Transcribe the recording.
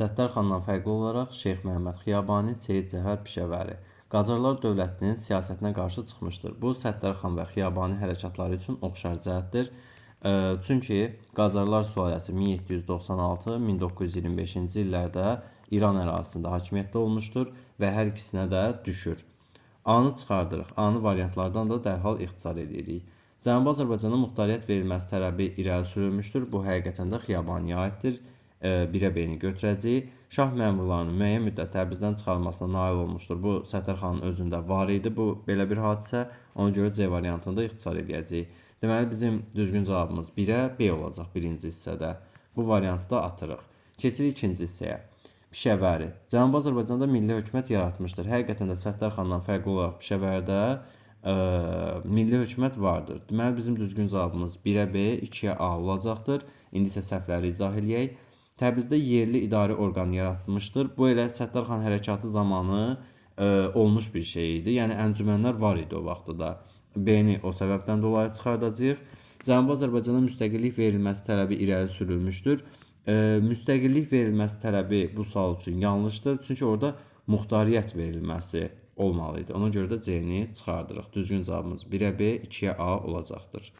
Səttarxandan fərqli olaraq Şeyx Məhəmməd Xiyabani, Seyid Cəfər Pişəvəri Qacarlar dövlətinin siyasətinə qarşı çıxmışdır. Bu, Səttarxan və Xiyabani hərəkatları üçün oxşar cəhətdir. Çünki Qacarlar sülaləsi 1796-1925-ci illərdə İran ərazisində hakimiyyətdə olmuşdur və hər ikisinə də düşür. A-nı çıxardırıq. A-nı variantlardan da dərhal ixtisar edirik. Cənubi Azərbaycana muxtariyyət verilməsi tələbi irəli sürülmüşdür. Bu, həqiqətən də Xiyabaniyə aiddir. 1-ə B-ni götürəcəyik. Şah məmurlarının müəyyən müddət Təbrizdən çıxarılmasına nail olmuşdur. Bu, Səttarxanın özündə var idi bu belə bir hadisə. Ona görə C variantını da ixtisar edəcəyik. Deməli, bizim düzgün cavabımız 1-ə B olacaq birinci hissədə. Bu variantı da atırıq. Keçirik ikinci hissəyə. Pişəvəri. Cənubi Azərbaycanda milli hökumət yaratmışdır. Həqiqətən də Səttarxandan fərqli olaraq Pişəvərdə milli hökumət vardır. Deməli, bizim düzgün cavabımız 1-ə B, 2-yə A olacaqdır. İndi isə səhvləri izah edək. Təbrizdə yerli idarə orqanı yaratılmışdır. Bu elə Səttarxan hərəkatı zamanı olmuş bir şey idi. Yəni əncümənlər var idi o vaxtda da. B-ni o səbəbdən dolayı çıxardacağıq. Cənubi Azərbaycana müstəqillik verilməsi tələbi irəli sürülmüşdür. Müstəqillik verilməsi tələbi bu sual üçün yanlışdır. Çünki orada muxtariyyət verilməsi olmalı idi. Ona görə də C-ni çıxardırıq. Düzgün cavabımız 1-ə B, 2-yə A olacaqdır.